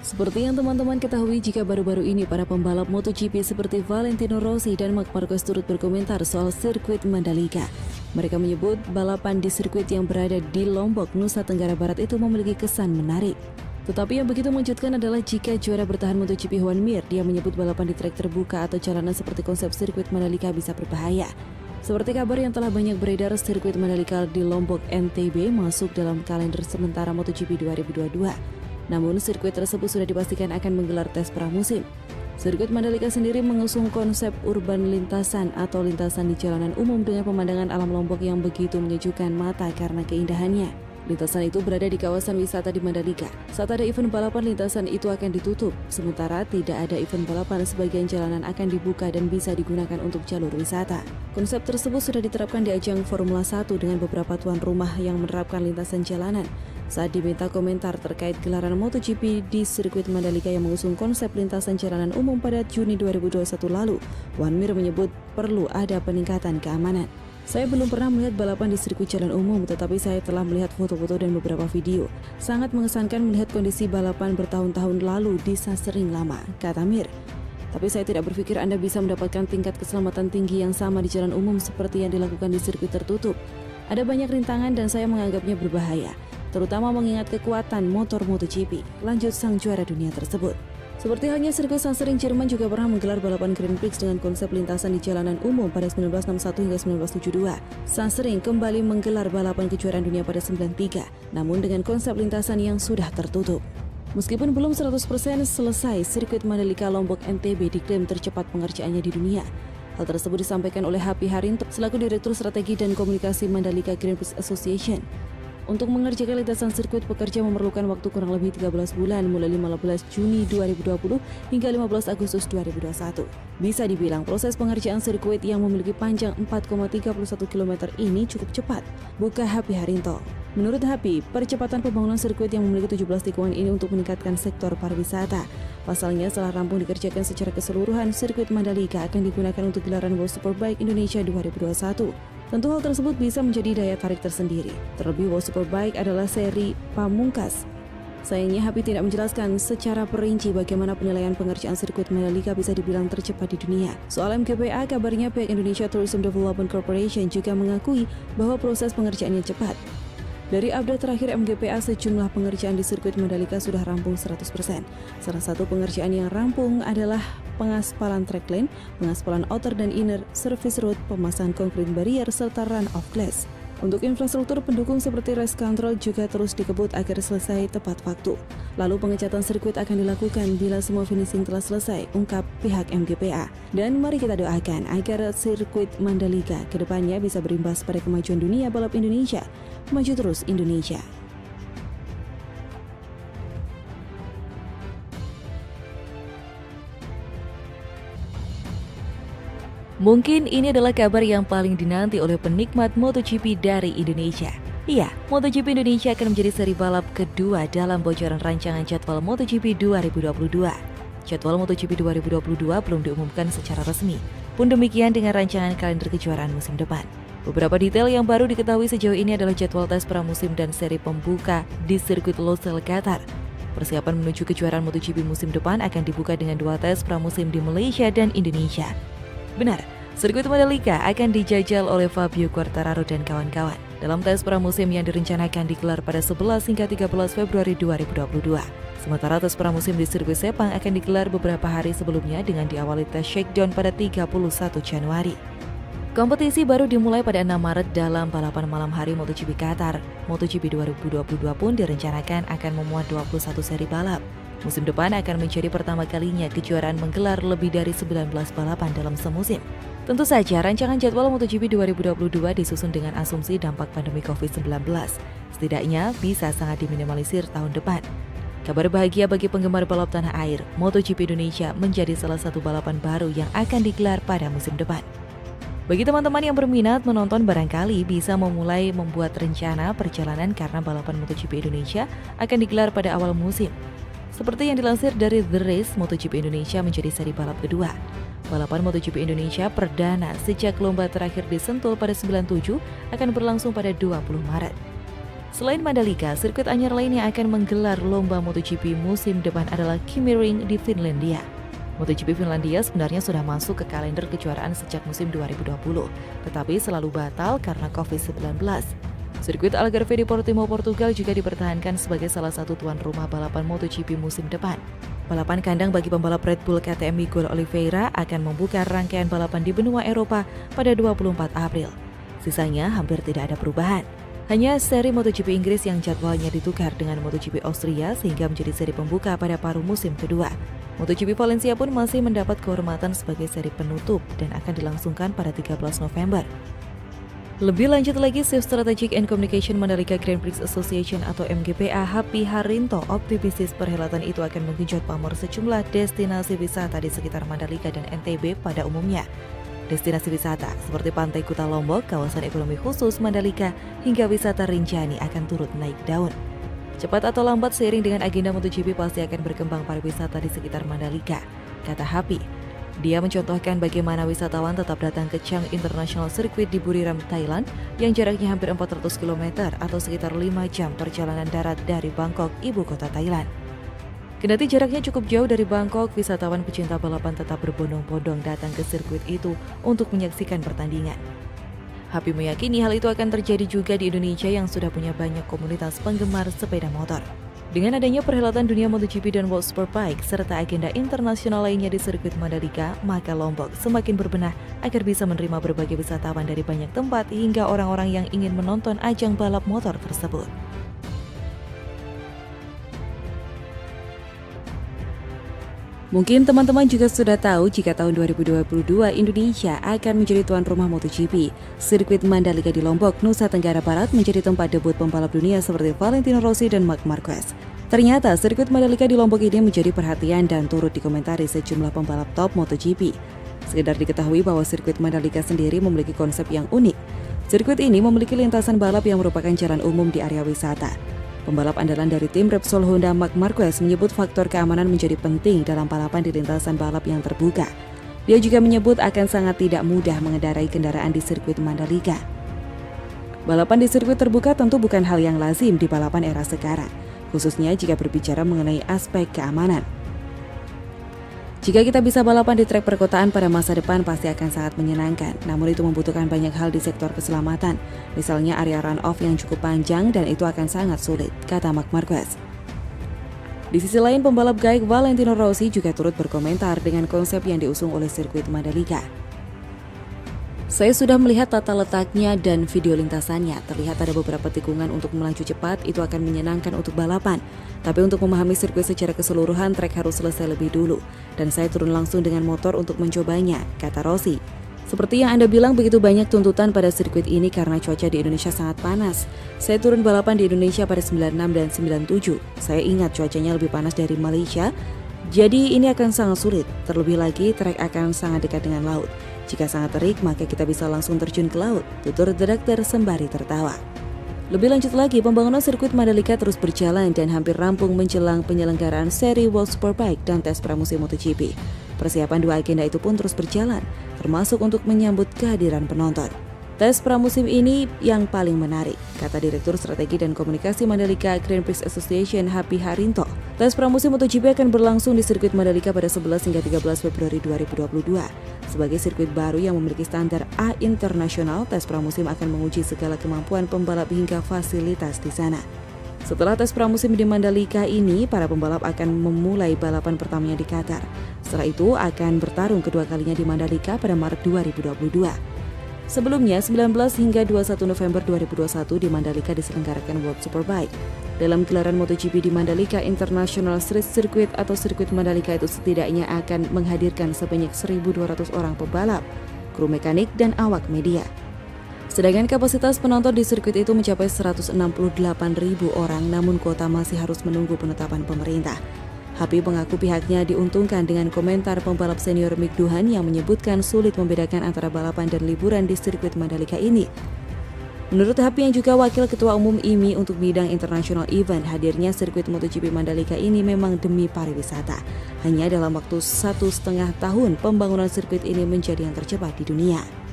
Seperti yang teman-teman ketahui, jika baru-baru ini para pembalap MotoGP seperti Valentino Rossi dan Marc Marquez turut berkomentar soal sirkuit Mandalika. Mereka menyebut balapan di sirkuit yang berada di Lombok, Nusa Tenggara Barat itu memiliki kesan menarik. Tetapi yang begitu mengejutkan adalah jika juara bertahan MotoGP Juan Mir, dia menyebut balapan di trek terbuka atau jalanan seperti konsep sirkuit Mandalika bisa berbahaya. Seperti kabar yang telah banyak beredar, sirkuit Mandalika di Lombok NTB masuk dalam kalender sementara MotoGP 2022. Namun sirkuit tersebut sudah dipastikan akan menggelar tes pramusim. Sirkuit Mandalika sendiri mengusung konsep urban lintasan atau lintasan di jalanan umum dengan pemandangan alam Lombok yang begitu menyejukkan mata karena keindahannya. Lintasan itu berada di kawasan wisata di Mandalika. Saat ada event balapan, lintasan itu akan ditutup. Sementara tidak ada event balapan, sebagian jalanan akan dibuka dan bisa digunakan untuk jalur wisata. Konsep tersebut sudah diterapkan di ajang Formula 1 dengan beberapa tuan rumah yang menerapkan lintasan jalanan. Saat diminta komentar terkait gelaran MotoGP di sirkuit Mandalika yang mengusung konsep lintasan jalanan umum pada Juni 2021 lalu, Juan Mir menyebut perlu ada peningkatan keamanan. Saya belum pernah melihat balapan di sirkuit jalan umum, tetapi saya telah melihat foto-foto dan beberapa video. Sangat mengesankan melihat kondisi balapan bertahun-tahun lalu di Sasering lama, kata Mir. Tapi saya tidak berpikir Anda bisa mendapatkan tingkat keselamatan tinggi yang sama di jalan umum seperti yang dilakukan di sirkuit tertutup. Ada banyak rintangan dan saya menganggapnya berbahaya, terutama mengingat kekuatan motor MotoGP, lanjut sang juara dunia tersebut. Seperti halnya sirkuit Sasering, Jerman juga pernah menggelar balapan Grand Prix dengan konsep lintasan di jalanan umum pada 1961 hingga 1972. Sasering kembali menggelar balapan kejuaraan dunia pada 93, namun dengan konsep lintasan yang sudah tertutup. Meskipun belum 100% selesai, sirkuit Mandalika Lombok NTB diklaim tercepat pengerjaannya di dunia. Hal tersebut disampaikan oleh Happy Harinto selaku Direktur Strategi dan Komunikasi Mandalika Grand Prix Association. Untuk mengerjakan lintasan sirkuit, pekerja memerlukan waktu kurang lebih 13 bulan mulai 15 Juni 2020 hingga 15 Agustus 2021. Bisa dibilang proses pengerjaan sirkuit yang memiliki panjang 4,31 km ini cukup cepat, buka Happy Harinto. Menurut Happy, percepatan pembangunan sirkuit yang memiliki 17 tikungan ini untuk meningkatkan sektor pariwisata. Pasalnya, setelah rampung dikerjakan secara keseluruhan, sirkuit Mandalika akan digunakan untuk gelaran World Superbike Indonesia 2021. Tentu hal tersebut bisa menjadi daya tarik tersendiri. Terlebih World Superbike adalah seri pamungkas. Sayangnya Happy tidak menjelaskan secara perinci bagaimana penilaian pengerjaan sirkuit Mandalika bisa dibilang tercepat di dunia. Soal MGPA, kabarnya pihak Indonesia Tourism Development Corporation juga mengakui bahwa proses pengerjaannya cepat. Dari update terakhir MGPA, sejumlah pengerjaan di sirkuit Mandalika sudah rampung 100%. Salah satu pengerjaan yang rampung adalah pengaspalan track lane, pengaspalan outer dan inner, service road, pemasangan konkrit barrier, serta run-off glass. Untuk infrastruktur pendukung seperti race control juga terus dikebut agar selesai tepat waktu. Lalu pengecatan sirkuit akan dilakukan bila semua finishing telah selesai, ungkap pihak MGPA. Dan mari kita doakan agar sirkuit Mandalika kedepannya bisa berimbas pada kemajuan dunia balap Indonesia. Maju terus Indonesia. Mungkin ini adalah kabar yang paling dinanti oleh penikmat MotoGP dari Indonesia. Iya, MotoGP Indonesia akan menjadi seri balap kedua dalam bocoran rancangan jadwal MotoGP 2022. Jadwal MotoGP 2022 belum diumumkan secara resmi. Pun demikian dengan rancangan kalender kejuaraan musim depan. Beberapa detail yang baru diketahui sejauh ini adalah jadwal tes pramusim dan seri pembuka di sirkuit Losail, Qatar. Persiapan menuju kejuaraan MotoGP musim depan akan dibuka dengan 2 tes pramusim di Malaysia dan Indonesia. Benar, sirkuit Mandalika akan dijajal oleh Fabio Quartararo dan kawan-kawan dalam tes pramusim yang direncanakan digelar pada 11 hingga 13 Februari 2022. Sementara tes pramusim di sirkuit Sepang akan digelar beberapa hari sebelumnya dengan diawali tes shakedown pada 31 Januari. Kompetisi baru dimulai pada 6 Maret dalam balapan malam hari MotoGP Qatar. MotoGP 2022 pun direncanakan akan memuat 21 seri balap. Musim depan akan menjadi pertama kalinya kejuaraan menggelar lebih dari 19 balapan dalam semusim. Tentu saja rancangan jadwal MotoGP 2022 disusun dengan asumsi dampak pandemi COVID-19. Setidaknya bisa sangat diminimalisir tahun depan. Kabar bahagia bagi penggemar balap tanah air, MotoGP Indonesia menjadi salah satu balapan baru yang akan digelar pada musim depan. Bagi teman-teman yang berminat menonton, barangkali bisa memulai membuat rencana perjalanan karena balapan MotoGP Indonesia akan digelar pada awal musim. Seperti yang dilansir dari The Race, MotoGP Indonesia menjadi seri balap kedua. Balapan MotoGP Indonesia perdana sejak lomba terakhir di Sentul pada 97 akan berlangsung pada 20 Maret. Selain Mandalika, sirkuit anyar lain yang akan menggelar lomba MotoGP musim depan adalah Kimi-Ring di Finlandia. MotoGP Finlandia sebenarnya sudah masuk ke kalender kejuaraan sejak musim 2020, tetapi selalu batal karena COVID-19. Sirkuit Algarve di Portimao, Portugal juga dipertahankan sebagai salah satu tuan rumah balapan MotoGP musim depan. Balapan kandang bagi pembalap Red Bull KTM Miguel Oliveira akan membuka rangkaian balapan di benua Eropa pada 24 April. Sisanya hampir tidak ada perubahan. Hanya seri MotoGP Inggris yang jadwalnya ditukar dengan MotoGP Austria sehingga menjadi seri pembuka pada paruh musim kedua. MotoGP Valencia pun masih mendapat kehormatan sebagai seri penutup dan akan dilangsungkan pada 13 November. Lebih lanjut lagi, Chief Strategic and Communication Mandalika Grand Prix Association atau MGPA Happy Harinto optimistis perhelatan itu akan menggenjot pamor sejumlah destinasi wisata di sekitar Mandalika dan NTB pada umumnya. Destinasi wisata seperti Pantai Kuta Lombok, kawasan ekonomi khusus Mandalika, hingga wisata Rinjani akan turut naik daun. Cepat atau lambat seiring dengan agenda MotoGP pasti akan berkembang pariwisata di sekitar Mandalika, kata Happy. Dia mencontohkan bagaimana wisatawan tetap datang ke Chang International Circuit di Buriram, Thailand, yang jaraknya hampir 400 km atau sekitar 5 jam perjalanan darat dari Bangkok, ibu kota Thailand. Kendati jaraknya cukup jauh dari Bangkok, wisatawan pecinta balapan tetap berbondong-bondong datang ke sirkuit itu untuk menyaksikan pertandingan. Happy meyakini hal itu akan terjadi juga di Indonesia yang sudah punya banyak komunitas penggemar sepeda motor. Dengan adanya perhelatan dunia MotoGP dan World Superbike serta agenda internasional lainnya di sirkuit Mandalika, maka Lombok semakin berbenah agar bisa menerima berbagai wisatawan dari banyak tempat hingga orang-orang yang ingin menonton ajang balap motor tersebut. Mungkin teman-teman juga sudah tahu jika tahun 2022 Indonesia akan menjadi tuan rumah MotoGP. Sirkuit Mandalika di Lombok, Nusa Tenggara Barat menjadi tempat debut pembalap dunia seperti Valentino Rossi dan Marc Marquez. Ternyata sirkuit Mandalika di Lombok ini menjadi perhatian dan turut dikomentari sejumlah pembalap top MotoGP. Sekedar diketahui bahwa sirkuit Mandalika sendiri memiliki konsep yang unik. Sirkuit ini memiliki lintasan balap yang merupakan jalan umum di area wisata. Pembalap andalan dari tim Repsol Honda Marc Marquez menyebut faktor keamanan menjadi penting dalam balapan di lintasan balap yang terbuka. Dia juga menyebut akan sangat tidak mudah mengendarai kendaraan di sirkuit Mandalika. Balapan di sirkuit terbuka tentu bukan hal yang lazim di balapan era sekarang, khususnya jika berbicara mengenai aspek keamanan. Jika kita bisa balapan di trek perkotaan pada masa depan pasti akan sangat menyenangkan, namun itu membutuhkan banyak hal di sektor keselamatan, misalnya area run-off yang cukup panjang dan itu akan sangat sulit, kata Marc Marquez. Di sisi lain, pembalap gaik Valentino Rossi juga turut berkomentar dengan konsep yang diusung oleh sirkuit Mandalika. Saya sudah melihat tata letaknya dan video lintasannya. Terlihat ada beberapa tikungan untuk melaju cepat, itu akan menyenangkan untuk balapan. Tapi untuk memahami sirkuit secara keseluruhan, trek harus selesai lebih dulu. Dan saya turun langsung dengan motor untuk mencobanya, kata Rossi. Seperti yang Anda bilang, begitu banyak tuntutan pada sirkuit ini karena cuaca di Indonesia sangat panas. Saya turun balapan di Indonesia pada 96 dan 97. Saya ingat cuacanya lebih panas dari Malaysia, jadi ini akan sangat sulit. Terlebih lagi, trek akan sangat dekat dengan laut. Jika sangat terik, maka kita bisa langsung terjun ke laut, tutur direktur sembari tertawa. Lebih lanjut lagi, pembangunan sirkuit Mandalika terus berjalan dan hampir rampung menjelang penyelenggaraan seri World Superbike dan tes pramusim MotoGP. Persiapan dua agenda itu pun terus berjalan, termasuk untuk menyambut kehadiran penonton. Tes pramusim ini yang paling menarik, kata Direktur Strategi dan Komunikasi Mandalika Grand Prix Association Happy Harinto. Tes pramusim MotoGP akan berlangsung di sirkuit Mandalika pada 11 hingga 13 Februari 2022. Sebagai sirkuit baru yang memiliki standar A internasional, tes pramusim akan menguji segala kemampuan pembalap hingga fasilitas di sana. Setelah tes pramusim di Mandalika ini, para pembalap akan memulai balapan pertamanya di Qatar. Setelah itu akan bertarung kedua kalinya di Mandalika pada Maret 2022. Sebelumnya, 19 hingga 21 November 2021 di Mandalika diselenggarakan World Superbike. Dalam gelaran MotoGP di Mandalika International Street Circuit atau sirkuit Mandalika itu setidaknya akan menghadirkan sebanyak 1.200 orang pebalap, kru mekanik, dan awak media. Sedangkan kapasitas penonton di sirkuit itu mencapai 168.000 orang, namun kuota masih harus menunggu penetapan pemerintah. Happy mengaku pihaknya diuntungkan dengan komentar pembalap senior Mick Duhan yang menyebutkan sulit membedakan antara balapan dan liburan di sirkuit Mandalika ini. Menurut Happy yang juga wakil ketua umum IMI untuk bidang international event, hadirnya sirkuit MotoGP Mandalika ini memang demi pariwisata. Hanya dalam waktu 1,5 tahun, pembangunan sirkuit ini menjadi yang tercepat di dunia.